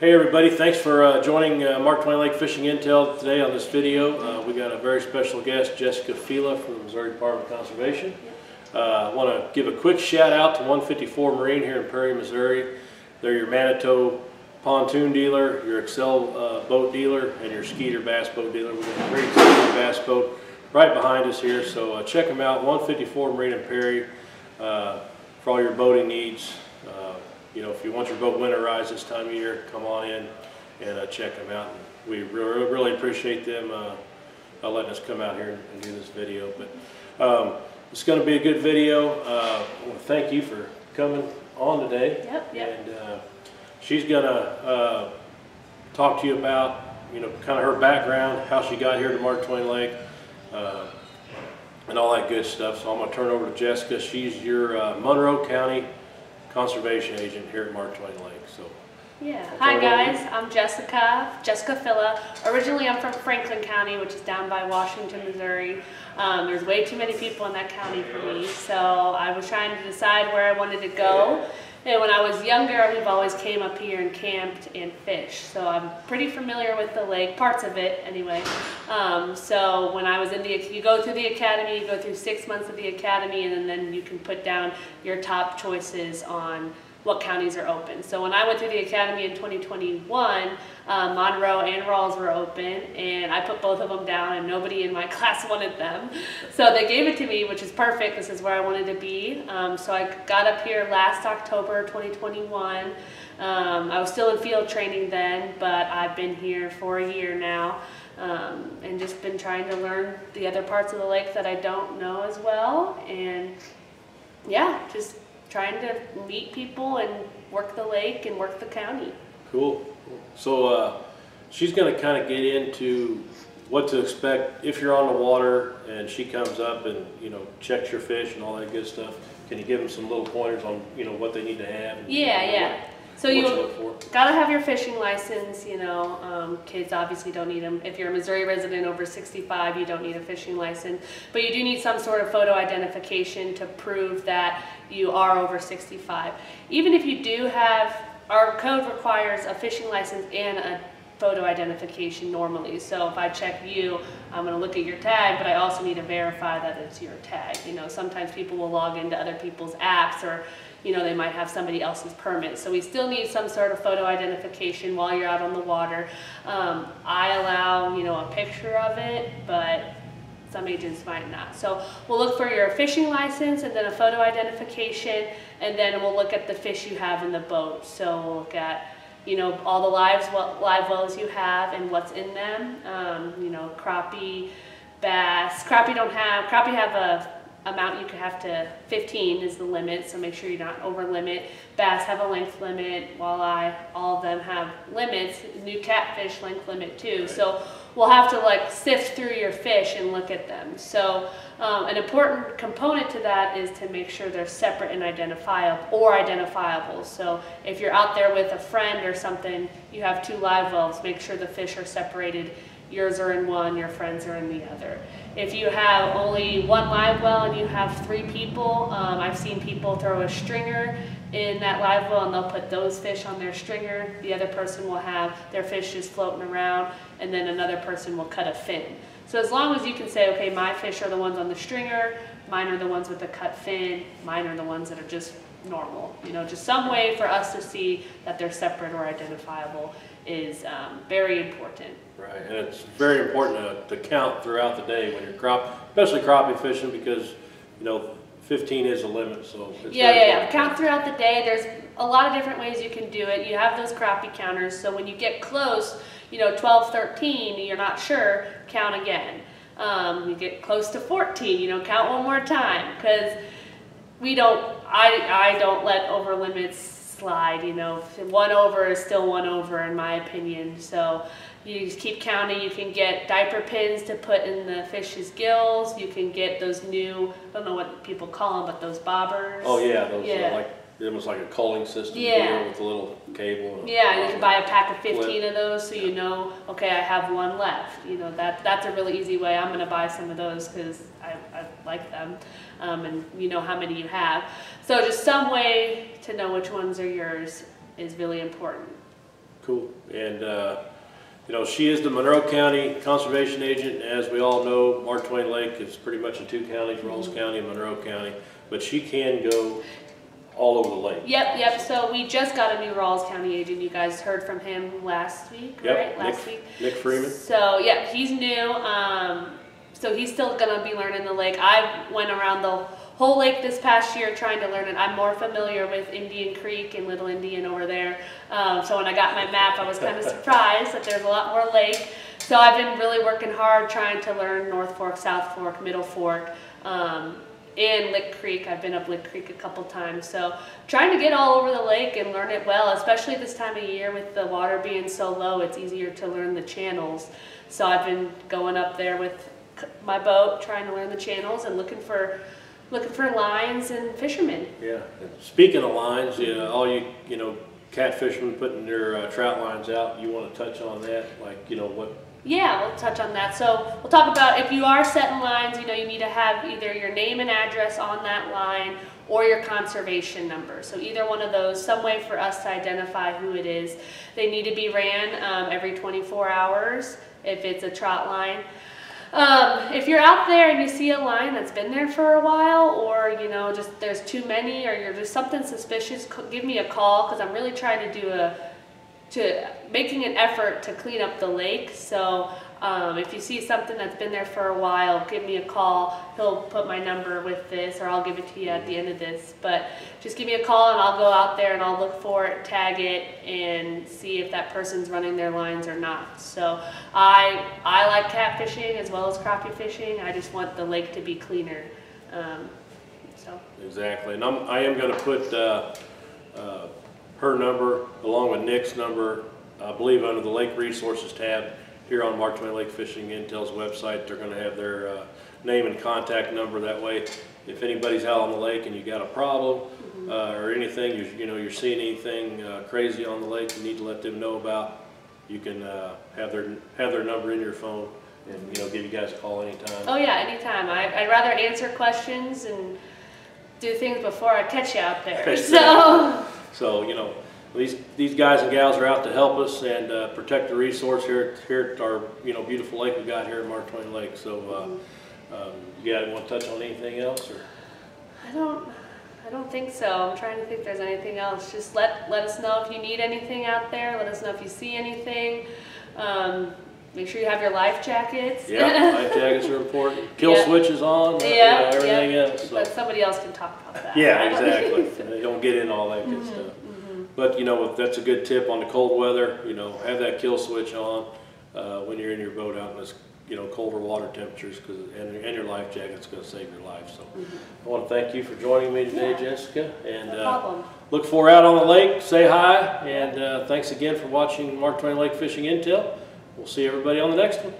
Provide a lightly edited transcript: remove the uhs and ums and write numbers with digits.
Hey everybody, thanks for joining Mark Twain Lake Fishing Intel today on this video. We got a very special guest, Jessica Filla from the Missouri Department of Conservation. I want to give a quick shout out to 154 Marine here in Perry, Missouri. They're your Manitou pontoon dealer, your Excel boat dealer, and your Skeeter bass boat dealer. We've got a great Skeeter bass boat right behind us here, so check them out, 154 Marine in Perry, for all your boating needs. You know, if you want your boat winterized this time of year, come on in and check them out. We really appreciate them letting us come out here and do this video. But it's going to be a good video. I want to thank you for coming on today. Yep. And she's going to talk to you about, you know, kind of her background, how she got here to Mark Twain Lake, and all that good stuff. So I'm going to turn it over to Jessica. She's your Monroe County Conservation Agent here at Mark Twain Lake. So yeah. Hi guys, I'm Jessica Filla. Originally I'm from Franklin County, which is down by Washington, Missouri. There's way too many people in that county for me, so I was trying to decide where I wanted to go. And when I was younger, we've always came up here and camped and fished. So I'm pretty familiar with the lake, parts of it anyway. So when I was in you go through the academy, you go through 6 months of the academy, and then you can put down your top choices on what counties are open. So when I went through the academy in 2021, Monroe and Rawls were open, and I put both of them down, and nobody in my class wanted them. So they gave it to me, which is perfect. This is where I wanted to be. So I got up here last October 2021. I was still in field training then, but I've been here for a year now, and just been trying to learn the other parts of the lake that I don't know as well. And yeah, just trying to meet people and work the lake and work the county. Cool. So she's going to kind of get into what to expect if you're on the water and she comes up and, you know, checks your fish and all that good stuff. Can you give them some little pointers on, you know, what they need to have? And, yeah. So you look for? Gotta have your fishing license. You know, kids obviously don't need them. If you're a Missouri resident over 65, you don't need a fishing license, but you do need some sort of photo identification to prove that you are over 65. Even if you do have, our code requires a fishing license and a photo identification normally. So if I check you, I'm going to look at your tag, but I also need to verify that it's your tag. You know, sometimes people will log into other people's apps, or you know, they might have somebody else's permit. So we still need some sort of photo identification while you're out on the water. I allow, you know, a picture of it, but some agents might not. So we'll look for your fishing license and then a photo identification, and then we'll look at the fish you have in the boat. So we'll look at, you know, all the live wells you have and what's in them. You know, crappie, bass. Crappie have a amount you could have to 15 is the limit, so make sure you're not over limit. Bass have a length limit, walleye, all of them have limits. New catfish length limit too. Right. So we'll have to like sift through your fish and look at them. So an important component to that is to make sure they're separate and identifiable. So if you're out there with a friend or something, you have 2 live wells, make sure the fish are separated. Yours are in one, your friends are in the other. If you have only 1 live well and you have 3 people, I've seen people throw a stringer in that live well and they'll put those fish on their stringer. The other person will have their fish just floating around, and then another person will cut a fin. So as long as you can say, okay, my fish are the ones on the stringer, mine are the ones with the cut fin, mine are the ones that are just normal. You know, just some way for us to see that they're separate or identifiable is very important. Right, and it's very important to count throughout the day when you're especially crappie fishing, because, you know, 15 is the limit. So it's yeah. Count throughout the day. There's a lot of different ways you can do it. You have those crappie counters, so when you get close, you know, 12, 13, you're not sure, count again. You get close to 14, you know, count one more time, because I don't let over limits slide. You know, 1 over is still 1 over in my opinion. So you just keep counting. You can get diaper pins to put in the fish's gills. You can get those new, I don't know what people call them, but those bobbers. Oh yeah, those like almost like a culling system deal with a little cable. And you can buy a pack of 15 of those, so you know, okay, I have 1 left. You know, that's a really easy way. I'm going to buy some of those because I like them, and you know how many you have. So just some way to know which ones are yours is really important. Cool. And you know, she is the Monroe County Conservation Agent. As we all know, Mark Twain Lake is pretty much in 2 counties, Rawls County and Monroe County, but she can go all over the lake. Yep. So we just got a new Rawls County agent. You guys heard from him last week, right? Last week. Nick Freeman. So yeah, he's new. So he's still gonna be learning the lake. I went around the whole lake this past year trying to learn it. I'm more familiar with Indian Creek and Little Indian over there. So when I got my map, I was kind of surprised that there's a lot more lake. So I've been really working hard trying to learn North Fork, South Fork, Middle Fork, and Lick Creek. I've been up Lick Creek a couple times. So trying to get all over the lake and learn it well, especially this time of year with the water being so low, it's easier to learn the channels. So I've been going up there with my boat, trying to learn the channels and looking for lines and fishermen. Yeah. Speaking of lines, all you know, catfishermen putting their trout lines out. You want to touch on that, like, you know, what? Yeah, we'll touch on that. So we'll talk about if you are setting lines, you know, you need to have either your name and address on that line or your conservation number. So either one of those, some way for us to identify who it is. They need to be ran every 24 hours if it's a trout line. If you're out there and you see a line that's been there for a while, or you know, just there's too many, or you're just something suspicious, give me a call, because I'm really trying to making an effort to clean up the lake. So if you see something that's been there for a while, give me a call. He'll put my number with this, or I'll give it to you at the end of this. But just give me a call and I'll go out there and I'll look for it, tag it, and see if that person's running their lines or not. So I like catfishing as well as crappie fishing. I just want the lake to be cleaner. Exactly. And I am going to put her number along with Nick's number, I believe, under the Lake Resources tab here on Mark Twain Lake Fishing Intel's website. They're going to have their name and contact number. That way, if anybody's out on the lake and you got a problem or anything, you're seeing anything crazy on the lake, you need to let them know about. You can have their number in your phone and give you guys a call anytime. Oh yeah, anytime. I'd rather answer questions and do things before I catch you out there. So you know, these guys and gals are out to help us and protect the resource here at our beautiful lake we got here in Mark Twain Lake. So you guys want to touch on anything else? Or? I don't think so. I'm trying to think if there's anything else. Just let us know if you need anything out there. Let us know if you see anything. Make sure you have your life jackets. Yeah, life jackets are important. Kill switches on. Everything else. So. But somebody else can talk about that. Yeah, exactly. They don't get in all that good stuff. But that's a good tip on the cold weather. Have that kill switch on when you're in your boat out in this colder water temperatures, and your life jacket's going to save your life. So I want to thank you for joining me today, Jessica. And no problem. Look for her out on the lake. Say hi, and thanks again for watching Mark Twain Lake Fishing Intel. We'll see everybody on the next one.